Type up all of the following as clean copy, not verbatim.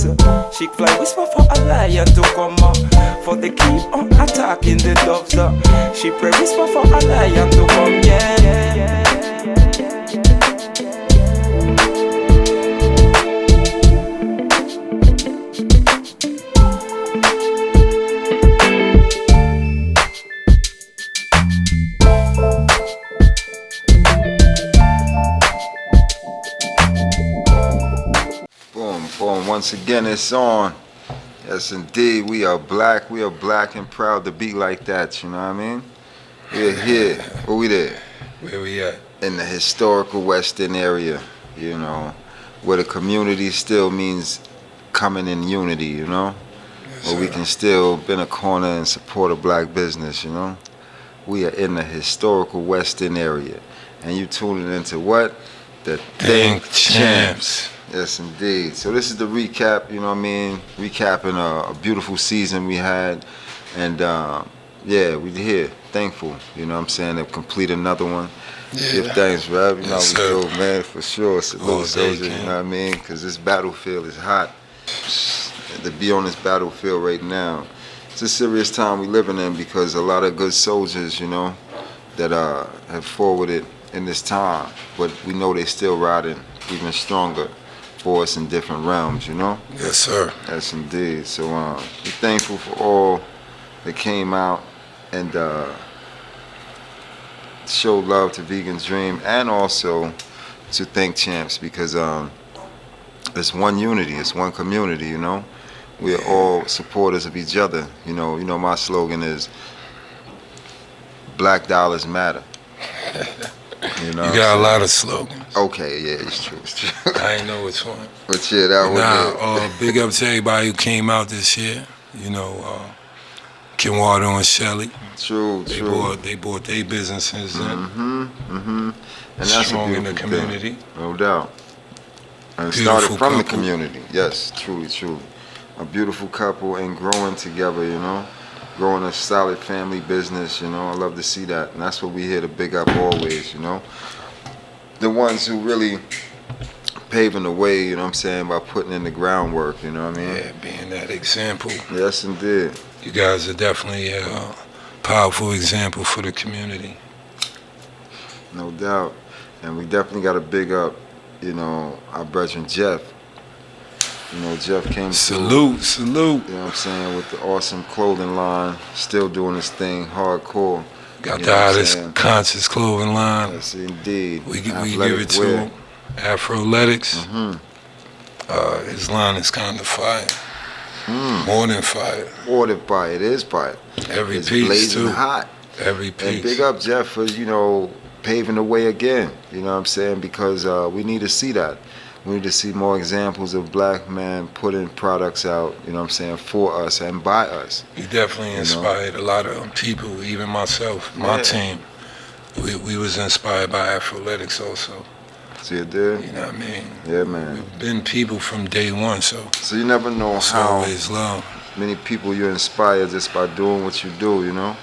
doves. She fly whisper for a lion to come up, for they keep on attacking the doves. She pray whisper for a lion to come, yeah. Boom, once again it's on. Yes indeed, we are black and proud to be like that, you know what I mean? We're here, where we there? Where we at? In the historical Western area, you know, where the community still means coming in unity, you know? Yes, where we can still bend a corner and support a black business, you know? We are in the historical Western area. And you tuning into what? The Think Champs. Yes, indeed. So this is the recap, you know what I mean? Recapping a beautiful season we had. And yeah, we're here, thankful, you know what I'm saying, to complete another one. Yeah. Give thanks, Rev. You know Yes, how we do, man, for sure. Salute soldiers, you King. know what I mean? Because this battlefield is hot. To be on this battlefield right now, it's a serious time we living in because a lot of good soldiers, you know, that have forwarded in this time. But we know they still riding even stronger for us in different realms, you know? Yes, sir. Yes, indeed. So we're thankful for all that came out and showed love to Vegan's Dream and also to Think Champs because it's one unity, it's one community, you know? We're all supporters of each other. You know my slogan is Black Dollars Matter. You know You got a lot of slogans. Okay, yeah, it's true. I ain't know which one. But yeah, that was it. Big up to everybody who came out this year. You know, Kenwado and Shelly. True. They bought their businesses in. And that's strong a in the community. Thing. No doubt. And it Beautiful started from the couple. community. Yes, truly. A beautiful couple and growing together, you know. Growing a solid family business, you know. I love to see that. And that's what we here to big up always, you know. The ones who really paving the way, you know what I'm saying, by putting in the groundwork, you know what I mean? Yeah, being that example. Yes, indeed. You guys are definitely a powerful example for the community. No doubt. And we definitely got to big up, you know, our brethren Jeff. You know, Jeff came Salute. You know what I'm saying, with the awesome clothing line, still doing his thing hardcore. Got the hottest conscious clothing line. Yes, indeed. We give it to him. Afroletics. His line is kind of fire. More than fire. More than fire. It is fire. Every it's piece blazing too. hot. Every piece. And big up Jeff for, you know, paving the way again. You know what I'm saying? Because we need to see that. We need to see more examples of black men putting products out, you know what I'm saying, for us and by us. He definitely inspired a lot of people, even myself, my team. We was inspired by Afroletics also. So you did? You know what I mean? Yeah, man. We've been people from day one, so you never know how always love. Many people you inspire just by doing what you do, you know?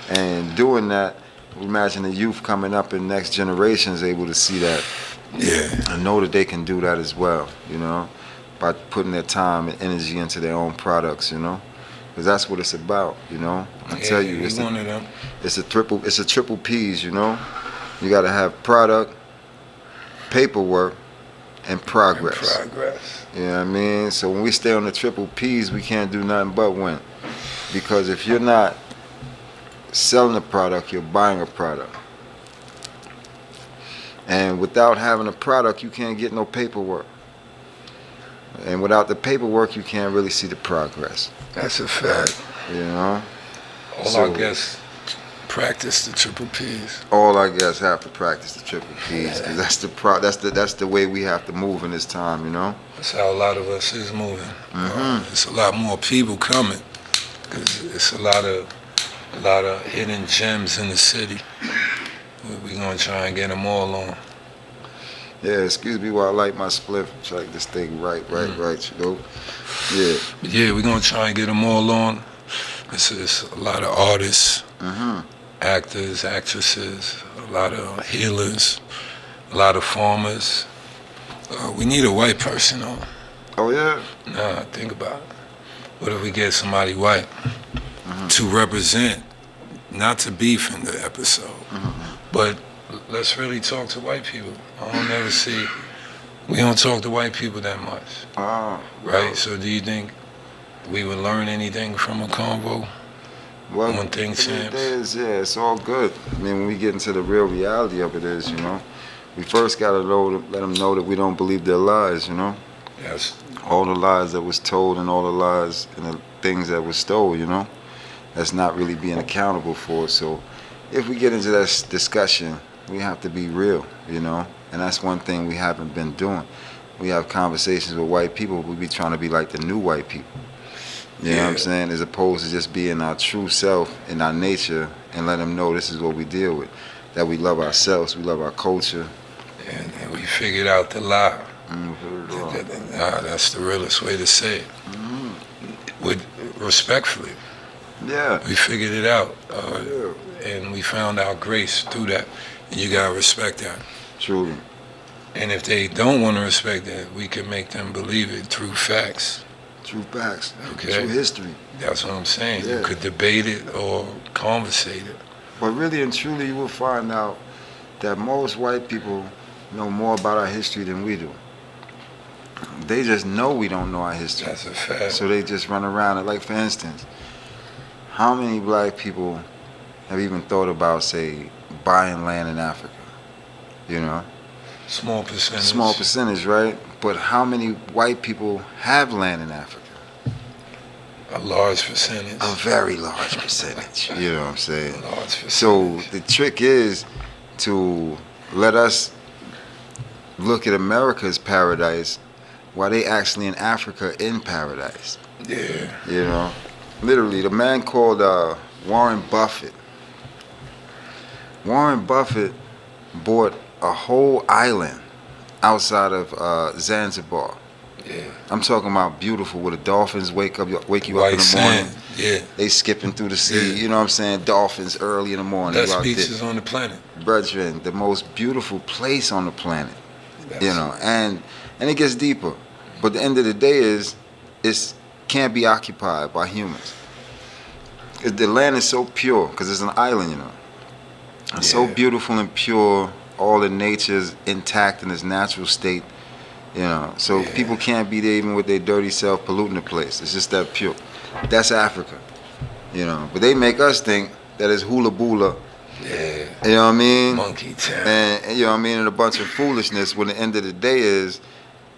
And doing that, imagine the youth coming up and next generation is able to see that. Yeah. And know that they can do that as well, you know, by putting their time and energy into their own products, you know, because that's what it's about, you know. I tell you, it's one of them. It's a triple P's, you know. You got to have product, paperwork, and progress. You know what I mean? So when we stay on the triple P's, we can't do nothing but win, because if you're not selling a product, you're buying a product. And without having a product, you can't get no paperwork. And without the paperwork, you can't really see the progress. That's a fact. You know? All our guests practice the triple P's. All our guests have to practice the triple P's, because that's the way we have to move in this time, you know? That's how a lot of us is moving. It's a lot more people coming, because it's a lot of hidden gems in the city. We're going to try and get them all on. Yeah, excuse me while I light my spliff. Try this thing right, you know? Yeah. Yeah, we're going to try and get them all on. It's a lot of artists, actors, actresses, a lot of healers, a lot of farmers. We need a white person on. Oh yeah. Nah, think about it. What if we get somebody white to represent, not to beef in the episode, but let's really talk to white people. I don't ever see, we don't talk to white people that much, right? So do you think we would learn anything from a convo Well, on Think Champs? yeah, it's all good. I mean, when we get into the real reality of it is, we first got to let them know that we don't believe their lies, Yes. all the lies that was told and all the lies and the things that was stole, that's not really being accountable for. So if we get into that discussion, we have to be real, and that's one thing we haven't been doing. We have conversations with white people, we be trying to be like the new white people. You know what I'm saying? As opposed to just being our true self and our nature and let them know this is what we deal with. That we love ourselves, we love our culture. And we figured out the lie. That's the realest way to say it. With respectfully. Yeah. We figured it out. And we found our grace through that. And you gotta respect that. Truly. And if they don't want to respect that, we can make them believe it through facts. True facts. Okay. True history. That's what I'm saying. Yeah. You could debate it or conversate it. But really and truly, you will find out that most white people know more about our history than we do. They just know we don't know our history. That's a fact. So they just run around it. Like, for instance, how many black people have even thought about, say, buying land in Africa? Small percentage. Small percentage, right? But how many white people have land in Africa? A large percentage. A very large percentage. You know what I'm saying? A large percentage. So the trick is to let us look at America as paradise while they actually in Africa in paradise. Yeah. Literally, the man called Warren Buffett. Warren Buffett bought a whole island outside of Zanzibar. Yeah. I'm talking about beautiful, where the dolphins wake you up White in the morning. sand. Yeah. They skipping through the sea. Yeah. You know what I'm saying? Dolphins early in the morning. Best You out beaches there. on the planet. Brethren, the most beautiful place on the planet. That's And it gets deeper. But the end of the day is, it can't be occupied by humans. 'Cause the land is so pure, because it's an island, It's so Yeah. beautiful and pure. All the nature's intact in its natural state, So Yeah. people can't be there even with their dirty self polluting the place. It's just that pure. That's Africa, But they make us think that it's hula bula. Yeah. You know what I mean? Monkey town. And you know what I mean? And a bunch of foolishness when the end of the day is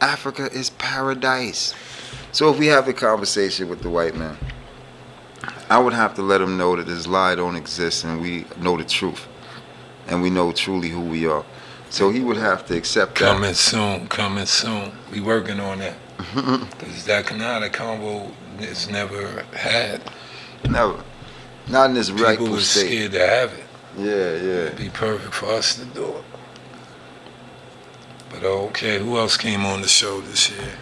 Africa is paradise. So if we have the conversation with the white man, I would have to let him know that this lie don't exist and we know the truth. And we know truly who we are. So he would have to accept that. Coming soon. We working on that. Because that kind of combo is never had. Never. Not in this People rightful were state. scared to have it. Yeah. It'd be perfect for us to do it. But okay, who else came on the show this year?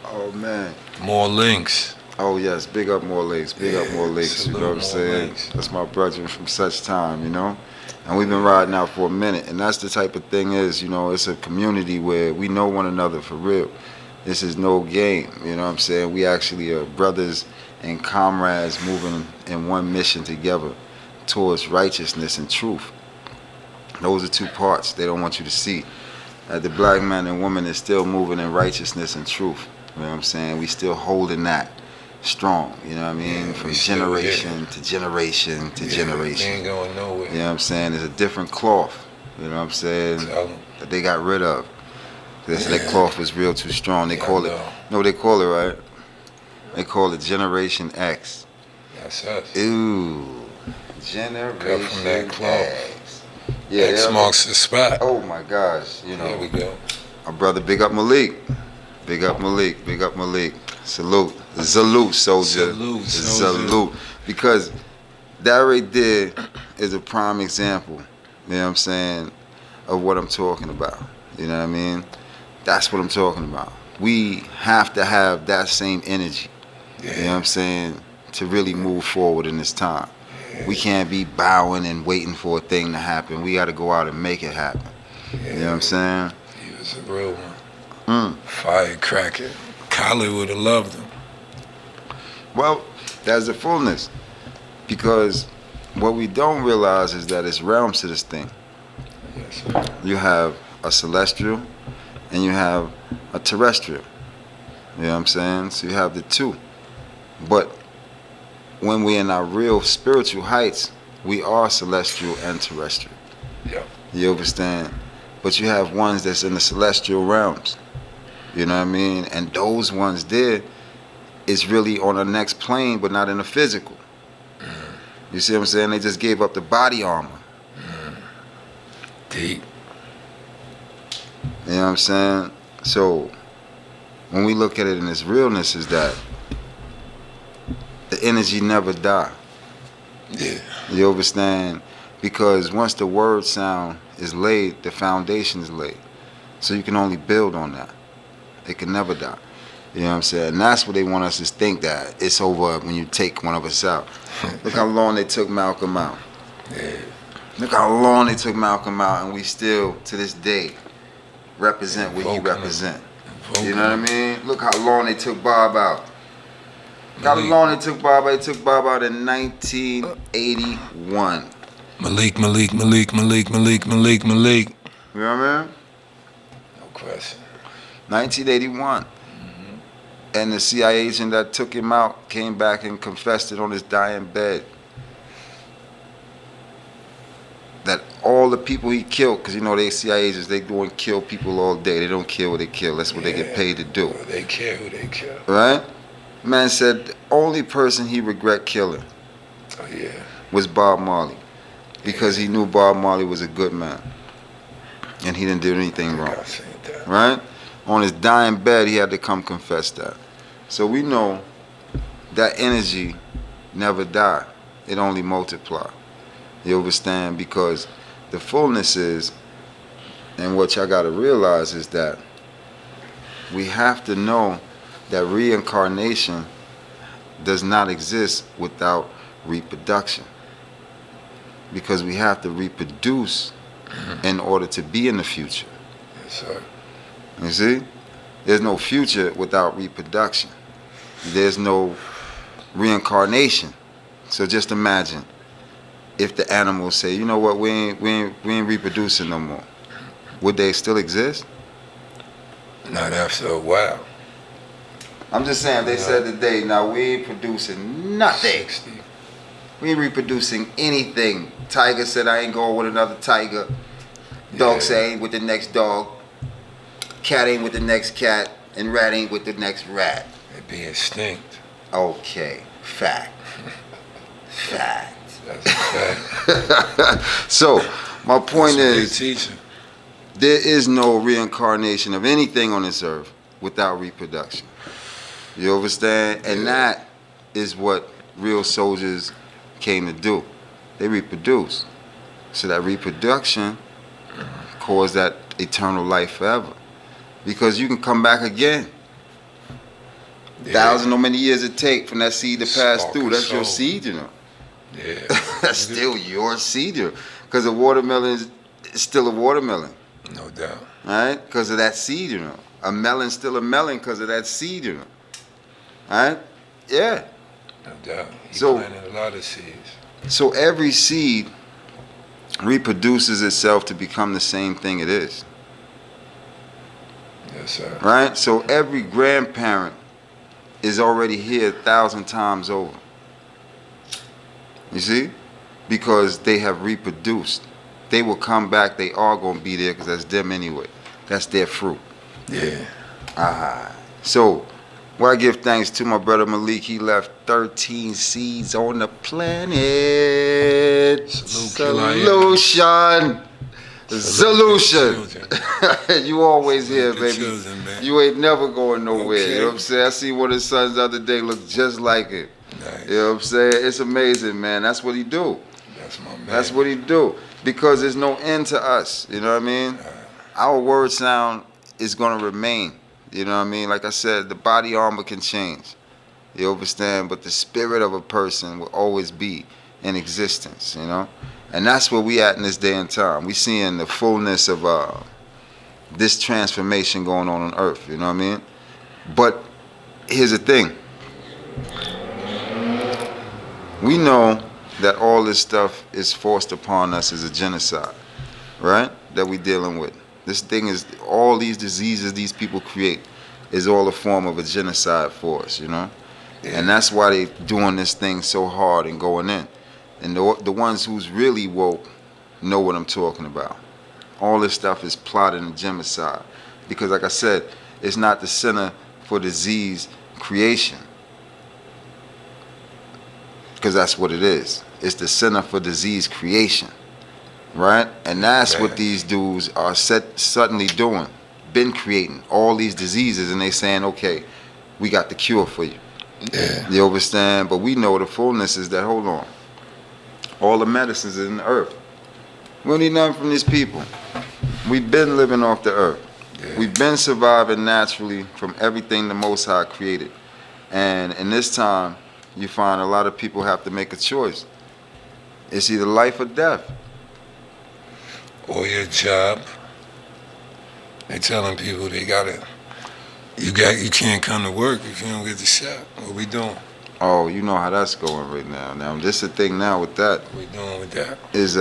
Oh man. More links. Oh yes, big up more lakes, big up more lakes, you know what I'm saying? That's my brother from such time, And we've been riding out for a minute, and that's the type of thing is, it's a community where we know one another for real. This is no game, you know what I'm saying? We actually are brothers and comrades moving in one mission together towards righteousness and truth. Those are two parts they don't want you to see. The black man and woman is still moving in righteousness and truth. You know what I'm saying? We still holding that strong, you know what I mean? Yeah, From we still generation to generation to We generation. ain't going nowhere. You know what I'm saying? There's a different cloth, you know what I'm saying, Tell 'em. that they got rid of. That Yeah. cloth was real too strong. They Yeah, call it, I know. no, they call it, right? They call it Generation X. That's us. Ooh, Generation from that cloth. X. Yeah, X yeah. marks the spot. Oh my gosh, There we go. my brother, big up Malik. Big up Malik, big up Malik. Salute. Salute, soldier. Salute, soldier. Salute. Because that right there is a prime example, you know what I'm saying, of what I'm talking about. You know what I mean? That's what I'm talking about. We have to have that same energy, Yeah. you know what I'm saying, to really move forward in this time. We can't be bowing and waiting for a thing to happen. We got to go out and make it happen. Yeah. You know what I'm saying? He was a real one. Firecracker. Khaled would have loved him. Well, that's the fullness. Because what we don't realize is that it's realms to this thing. Yes, sir. You have a celestial and you have a terrestrial. You know what I'm saying? So you have the two. But when we're in our real spiritual heights, we are celestial and terrestrial. Yeah. You understand? But you have ones that's in the celestial realms. You know what I mean? And those ones there is really on the next plane, but not in the physical. You see what I'm saying? They just gave up the body armor. Deep. You know what I'm saying? So when we look at it in its realness, is that the energy never die. Yeah. You understand? Because once the word sound is laid, the foundation is laid. So you can only build on that. It can never die. You know what I'm saying? And that's what they want us to think, that it's over when you take one of us out. Look how long they took Malcolm out. Yeah. Look how long they took Malcolm out, and we still, to this day, represent what he represent. You know what I mean? Look how long they took Bob out. Look how long they took Bob out. They took Bob out in 1981. Malik. You know what I mean? No question. 1981. And the CIA agent that took him out came back and confessed it on his dying bed. That all the people he killed, because you know they CIA agents, they go and kill people all day. They don't kill what they kill. That's what they get paid to do. Well, they care who they kill. Right? Man said the only person he regret killing was Bob Marley. Because he knew Bob Marley was a good man. And he didn't do anything wrong. I seen that. Right? On his dying bed, he had to come confess that. So we know that energy never die. It only multiply. You understand? Because the fullness is, and what y'all got to realize is that we have to know that reincarnation does not exist without reproduction. Because we have to reproduce in order to be in the future. Yes, sir. You see? There's no future without reproduction. There's no reincarnation. So just imagine if the animals say, you know what, we ain't reproducing no more. Would they still exist? Not after a while. I'm just saying, they said today, now we ain't producing nothing. 60. We ain't reproducing anything. Tiger said, I ain't going with another tiger. Dog said, I ain't with the next dog. Cat ain't with the next cat. And rat ain't with the next rat. They be extinct. Okay. Fact. Fact. That's a fact. So, my point That's is, what they teaching. there is no reincarnation of anything on this earth without reproduction. You understand? And that is what real soldiers came to do. They reproduce. So that reproduction caused that eternal life forever. Because you can come back again. Thousand or many years it take from that seed to pass through. That's your seed, you know. Yeah. That's still your seed, you know. Because a watermelon is still a watermelon. No doubt. Right? Because of that seed, you know. A melon's still a melon because of that seed, you know. Right? Yeah. No doubt. He So- planted a lot of seeds. So every seed reproduces itself to become the same thing it is. Yes, sir. Right? So every grandparent is already here 1,000 times over. You see? Because they have reproduced. They will come back. They are going to be there because that's them anyway. That's their fruit. Yeah. So, well, I give thanks to my brother Malik. He left 13 seeds on the planet. Solution. You always here, baby. Children, man. You ain't never going nowhere. Okay. You know what I'm saying? I see one of his sons the other day look just like it. Nice. You know what I'm saying? It's amazing, man. That's what he do. That's my man. That's what he do. Because there's no end to us. You know what I mean? Our word sound is going to remain. You know what I mean? Like I said, the body armor can change. You understand? But the spirit of a person will always be in existence, you know? And that's where we at in this day and time. We seeing the fullness of this transformation going on earth, you know what I mean? But here's the thing. We know that all this stuff is forced upon us as a genocide, right? That we're dealing with. This thing is, all these diseases these people create is all a form of a genocide for us, you know? Yeah. And that's why they doing this thing so hard and going in. And the ones who's really woke know what I'm talking about. All this stuff is plotted and genocide. Because like I said, it's not the center for disease creation. Because that's what it is. It's the center for disease creation, right? And that's what these dudes are suddenly doing. Been creating all these diseases, and they saying, okay, we got the cure for you. Yeah. You understand? But we know the fullness is that, hold on, all the medicines is in the earth. We don't need nothing from these people. We've been living off the earth. Yeah. We've been surviving naturally from everything the Most High created. And in this time, you find a lot of people have to make a choice. It's either life or death. Or your job. They telling people you can't come to work if you don't get the shot. What we doing? Oh, you know how that's going right now. Now, this the thing now with that What we doing with that? is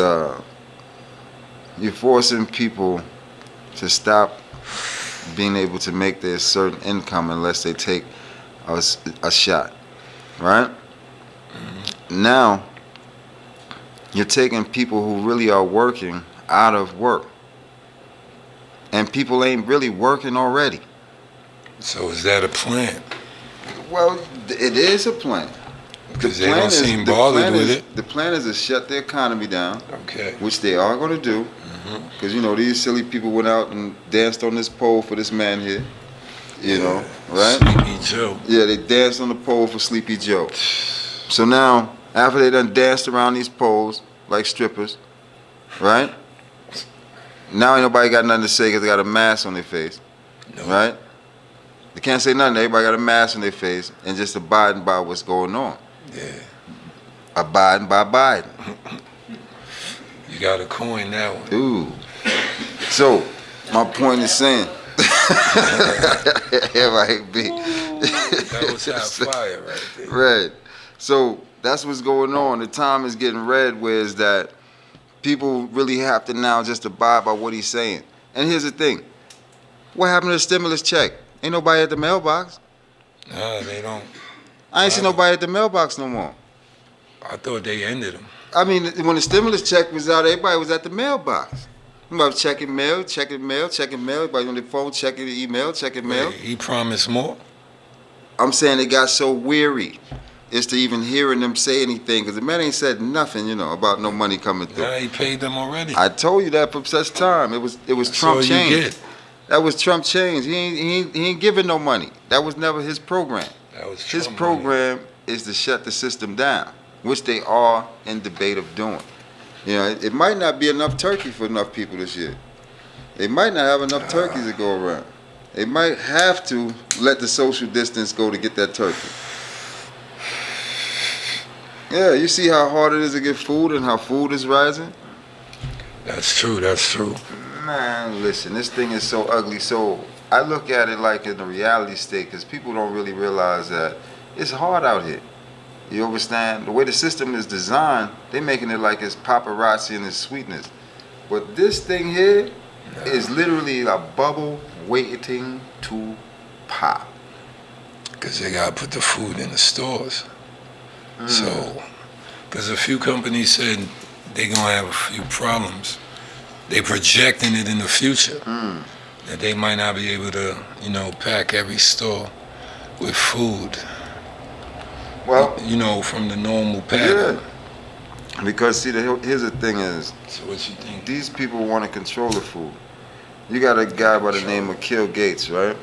you're forcing people to stop being able to make their certain income unless they take a shot, right? Mm-hmm. Now, you're taking people who really are working out of work. And people ain't really working already. So is that a plan? Well, it is a plan. Because they don't seem bothered with it. The plan is to shut the economy down, Okay. which they are going to do. Because, you know, these silly people went out and danced on this pole for this man here. You know, right? Sleepy Joe. Yeah, they danced on the pole for Sleepy Joe. So now, after they done danced around these poles like strippers, right? Now ain't nobody got nothing to say because they got a mask on their face, right? They can't say nothing. Everybody got a mask on their face and just abiding by what's going on. Yeah. Abiding by Biden. You got to coin that one. Ooh. So, my point is saying, That was hot fire right there. Right. So that's what's going on. The time is getting red, whereas that people really have to now just abide by what he's saying. And here's the thing. What happened to the stimulus check? Ain't nobody at the mailbox. No, they don't. I ain't seen nobody at the mailbox no more. I thought they ended them. I mean, when the stimulus check was out, everybody was at the mailbox. Everybody was checking mail. Everybody on their phone checking the email, checking mail. He promised more. I'm saying they got so weary is to even hearing them say anything, because the man ain't said nothing, you know, about no money coming through. Yeah, he paid them already. I told you that from such time. It was Trump all change. you get. That was Trump change. He ain't giving no money. That was never his program. That was His Trump program is to shut the system down, which they are in debate of doing. You know, it might not be enough turkey for enough people this year. They might not have enough turkeys to go around. They might have to let the social distance go to get that turkey. Yeah, you see how hard it is to get food and how food is rising? That's true. That's true. Man, listen, this thing is so ugly. So I look at it like in a reality state, because people don't really realize that it's hard out here. You understand? The way the system is designed, they're making it like it's paparazzi and it's sweetness. But this thing here is literally a bubble waiting to pop. Because they got to put the food in the stores. So, because a few companies said they're going to have a few problems. They projecting it in the future. That they might not be able to, you know, pack every store with food. Well, you know, from the normal pattern. Yeah. Because see, here's the thing is, So what you think? these people want to control the food. You got a guy by the name of Kill Gates, right?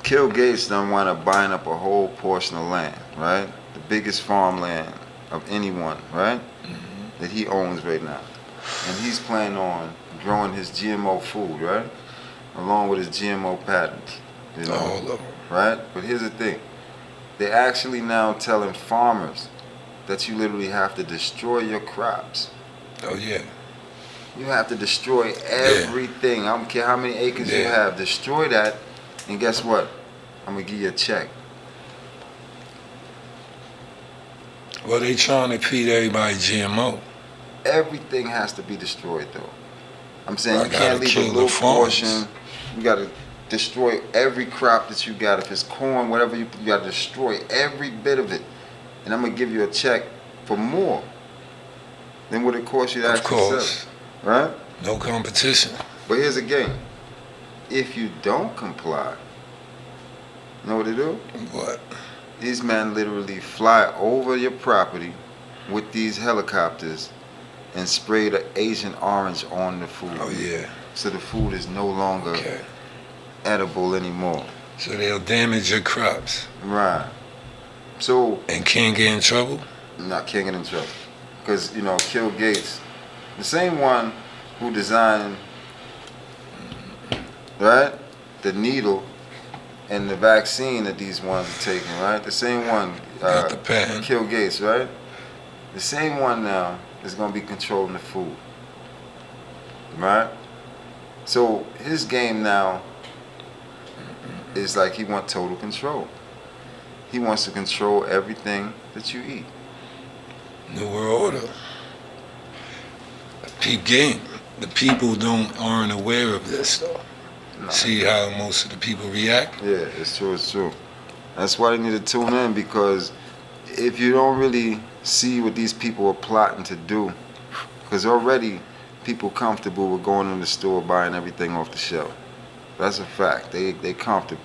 Kill Gates done wind up buying up a whole portion of land, right? The biggest farmland of anyone, right? That he owns right now. And he's planning on growing his GMO food, right? Along with his GMO patents. You know? All of them. Right? But here's the thing. They're actually now telling farmers that you literally have to destroy your crops. Oh, yeah. You have to destroy everything. I don't care how many acres you have. Destroy that, and guess what? I'm gonna give you a check. Well, they trying to feed everybody GMO. Everything has to be destroyed, though. I'm saying I you can't gotta leave a kill the little farms. portion. You gotta destroy every crop that you got. If it's corn, whatever, you gotta destroy every bit of it. And I'm gonna give you a check for more than what it costs you to Of actually sell course. it. Right? No competition. But here's the game. If you don't comply, you know what they do? What? These men literally fly over your property with these helicopters and spray the Agent Orange on the food. Oh, yeah. So the food is no longer Okay. edible anymore. So they'll damage your crops Right. So, and can't get in trouble? can't get in trouble. Because, Bill Gates, the same one who designed, right, the needle and the vaccine that these ones are taking, right? The same one, Got the patent. Bill Gates, right? The same one now is going to be controlling the food, right? So his game now is like he wants total control. He wants to control everything that you eat. New World Order. Peep game. The people aren't aware of this though. Nah. See how most of the people react? Yeah, it's true, it's true. That's why they need to tune in, because if you don't really see what these people are plotting to do, because already people comfortable with going in the store buying everything off the shelf. That's a fact. They comfortable.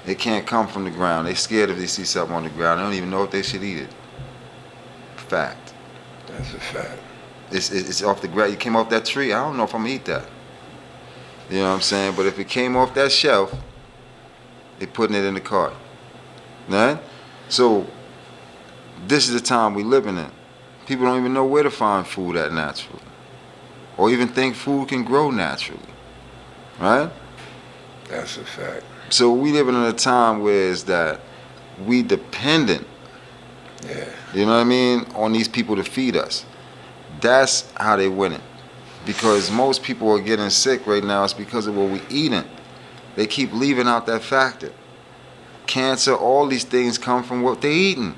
They can't come from the ground. They scared if they see something on the ground. They don't even know if they should eat it. Fact. That's a fact. It's off the ground. You came off that tree. I don't know if I'm gonna eat that. You know what I'm saying? But if it came off that shelf, they putting it in the cart. Right? So this is the time we living in. People don't even know where to find food at naturally, or even think food can grow naturally. Right? That's a fact. So we living in a time where it's that we dependent, Yeah. you know what I mean, on these people to feed us. That's how they winning. Because most people are getting sick right now, it's because of what we eating. They keep leaving out that factor. Cancer, all these things come from what they eating.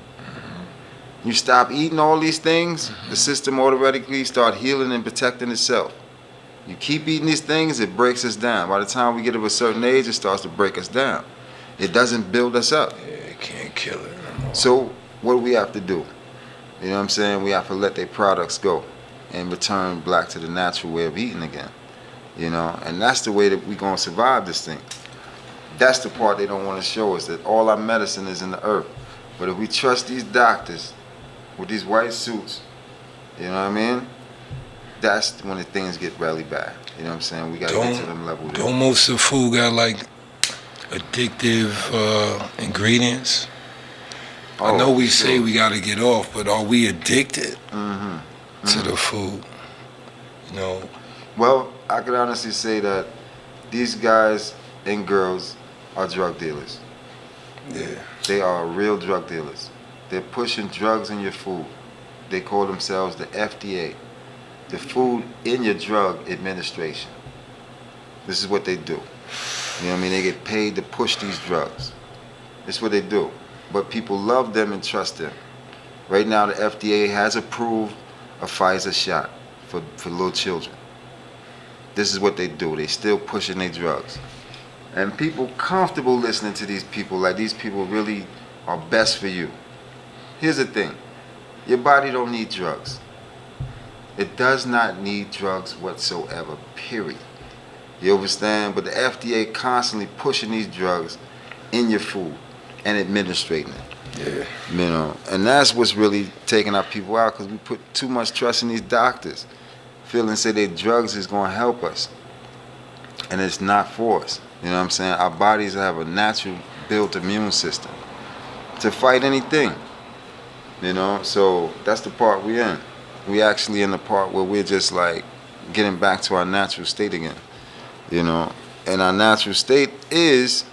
You stop eating all these things, the system automatically start healing and protecting itself. You keep eating these things, it breaks us down. By the time we get of a certain age, it starts to break us down. It doesn't build us up. Yeah, you can't kill it no more. So what do we have to do? You know what I'm saying? We have to let their products go and return back to the natural way of eating again. You know, and that's the way that we're going to survive this thing. That's the part they don't want to show us, that all our medicine is in the earth. But if we trust these doctors with these white suits, you know what I mean? That's when the things get really bad. You know what I'm saying? We got to get to them levels. Don't most of the food got like addictive ingredients? I know we say we got to get off, but are we addicted to the food? You know? Well, I could honestly say that these guys and girls are drug dealers. Yeah. They are real drug dealers. They're pushing drugs in your food. They call themselves the FDA, the Food in Your Drug Administration. This is what they do. You know what I mean? They get paid to push these drugs. This is what they do. But people love them and trust them. Right now, the FDA has approved a Pfizer shot for little children. This is what they do. They still pushing their drugs. And people comfortable listening to these people, like these people really are best for you. Here's the thing. Your body don't need drugs. It does not need drugs whatsoever, period. You understand? But the FDA constantly pushing these drugs in your food and administrating it. Yeah. You know, and that's what's really taking our people out, because we put too much trust in these doctors, feeling say that drugs is going to help us, and it's not for us. You know what I'm saying? Our bodies have a natural built immune system to fight anything. You know, so that's the part we're in. We actually in the part where we're just like getting back to our natural state again. You know, and our natural state is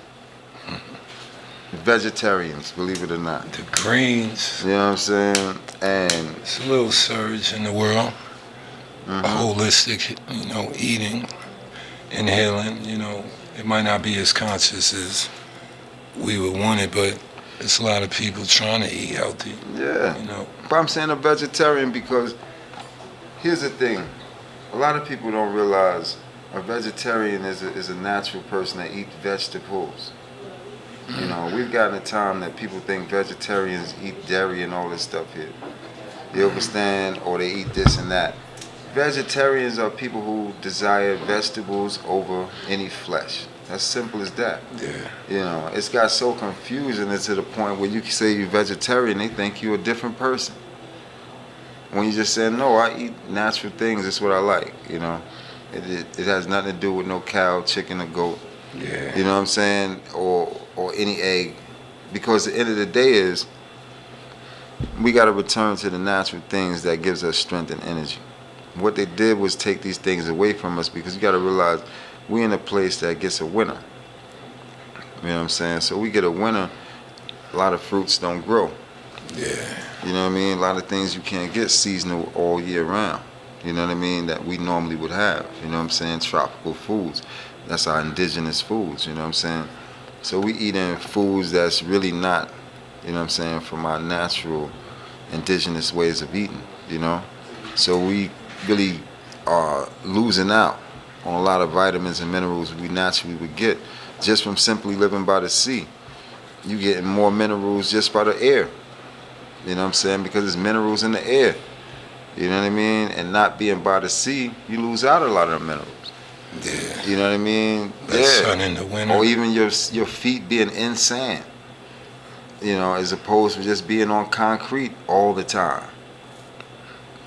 vegetarians, believe it or not. The greens. You know what I'm saying? And It's a little surge in the world. Holistic, you know, eating, inhaling, you know. It might not be as conscious as we would want it, but it's a lot of people trying to eat healthy. Yeah. You know. But I'm saying a vegetarian because here's the thing. A lot of people don't realize a vegetarian is a natural person that eats vegetables. You know, we've gotten a time that people think vegetarians eat dairy and all this stuff here. You understand? Or they eat this and that. Vegetarians are people who desire vegetables over any flesh. As simple as that. Yeah. You know, it's got so confusing to the point where you can say you're vegetarian, they think you're a different person. When you just say, no, I eat natural things, it's what I like, you know. It has nothing to do with no cow, chicken, or goat. Yeah. You know what I'm saying? Or any egg. Because the end of the day is, we got to return to the natural things that gives us strength and energy. What they did was take these things away from us because you got to realize we're in a place that gets a winter. You know what I'm saying? So we get a winter, a lot of fruits don't grow. Yeah. You know what I mean? A lot of things you can't get seasonal all year round. You know what I mean? That we normally would have. You know what I'm saying? Tropical foods. That's our indigenous foods. You know what I'm saying? So we eating foods that's really not, you know what I'm saying, from our natural indigenous ways of eating. You know? So we really are losing out on a lot of vitamins and minerals we naturally would get just from simply living by the sea. You getting more minerals just by the air. You know what I'm saying? Because there's minerals in the air. You know what I mean? And not being by the sea, you lose out a lot of the minerals. Yeah. You know what I mean? That sun in the winter. Or even your feet being in sand. You know, as opposed to just being on concrete all the time.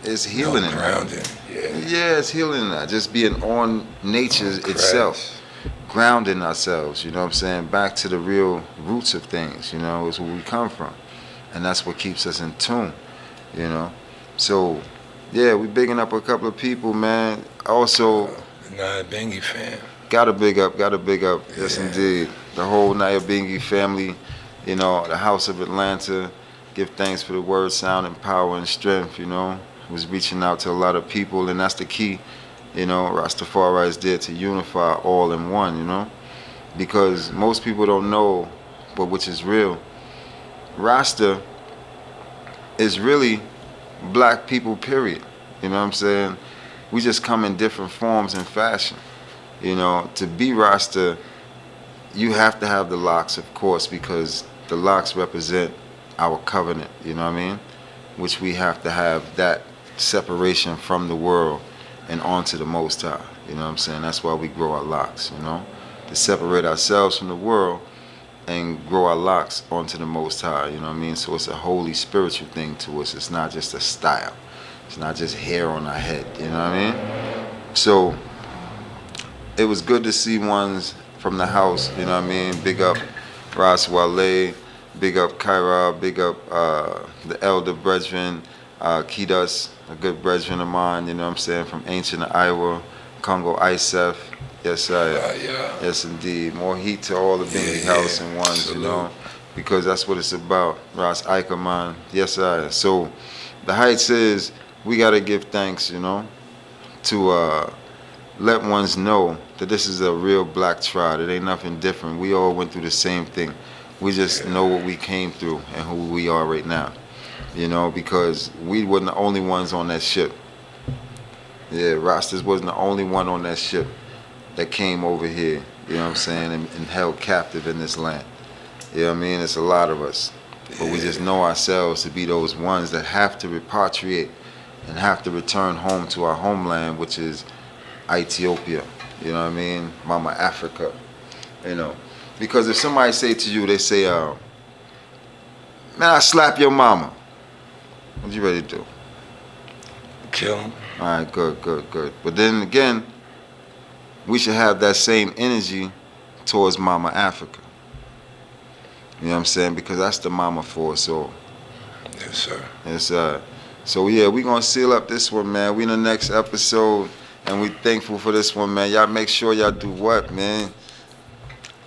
It's healing in that. Yeah, it's healing in that. Just being on nature itself. Grounding ourselves, you know what I'm saying? Back to the real roots of things, you know, is where we come from. And that's what keeps us in tune, you know. So, yeah, we bigging up a couple of people, man. Also, the Nyabinghi fam. Gotta big up. Yes, Yeah. indeed. The whole Nyabinghi family, you know, the House of Atlanta. Give thanks for the word, sound, and power and strength, you know. Was reaching out to a lot of people, and that's the key. You know, Rastafari is there to unify all in one, you know. Because most people don't know, but which is real, Rasta is really black people, period. You know what I'm saying? We just come in different forms and fashion. You know, to be Rasta, you have to have the locks, of course, because the locks represent our covenant, you know what I mean? Which we have to have that separation from the world and onto the Most High, you know what I'm saying? That's why we grow our locks, you know? To separate ourselves from the world and grow our locks onto the Most High, you know what I mean? So it's a holy spiritual thing to us. It's not just a style. It's not just hair on our head, you know what I mean? So it was good to see ones from the house, you know what I mean? Big up Ras Wale, big up Kyra, big up the elder brethren, Kidas, a good brethren of mine, you know what I'm saying, from ancient Iowa, Congo Isef. Yes, sir. Yeah. Yes, indeed. More heat to all the Bingy house and ones, Salute. you know, because that's what it's about. Ras Ikeman. Yes, sir. So the heights is we got to give thanks, you know, to let ones know that this is a real black tribe. It ain't nothing different. We all went through the same thing. We just know what we came through and who we are right now. You know, because we weren't the only ones on that ship. Yeah, Rastas wasn't the only one on that ship that came over here, you know what I'm saying, and held captive in this land. You know what I mean? It's a lot of us. But we just know ourselves to be those ones that have to repatriate and have to return home to our homeland, which is Ethiopia. You know what I mean? Mama Africa. You know. Because if somebody say to you, they say, man, I slap your mama. What you ready to do? Kill him. All right, good. But then again, we should have that same energy towards Mama Africa. You know what I'm saying? Because that's the mama for us all. Yes, sir. Yes, so yeah, we gonna seal up this one, man. We in the next episode, and we thankful for this one, man. Y'all make sure y'all do what, man?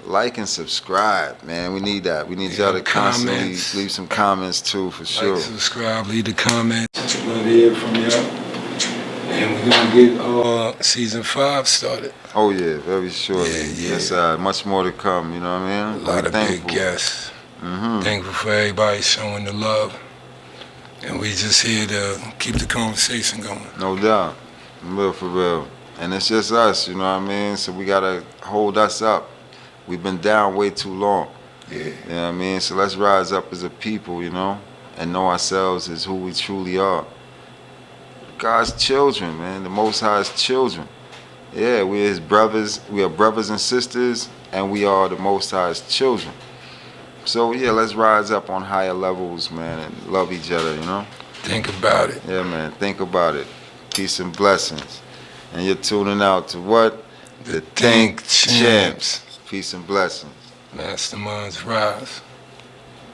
Like and subscribe, man. We need that. We need y'all to constantly comments. leave some comments too, for sure. Like, subscribe, leave the comments. Love to hear from y'all. And we're gonna get season 5 started. Oh yeah, very shortly. Yeah. Yes, much more to come. You know what I mean? A lot of thankful. big guests. Mm-hmm. Thankful for everybody showing the love. And we just here to keep the conversation going. No doubt. Real for real. And it's just us, you know what I mean? So we gotta hold us up. We've been down way too long. Yeah. You know what I mean? So let's rise up as a people, you know, and know ourselves as who we truly are. God's children, man. The Most High's children. Yeah, we're His brothers. We are brothers and sisters, and we are the Most High's children. So yeah, let's rise up on higher levels, man, and love each other, you know? Think about it. Yeah, man. Think about it. Peace and blessings. And you're tuning out to what? The Think Champs. Peace and blessings. Masterminds rise.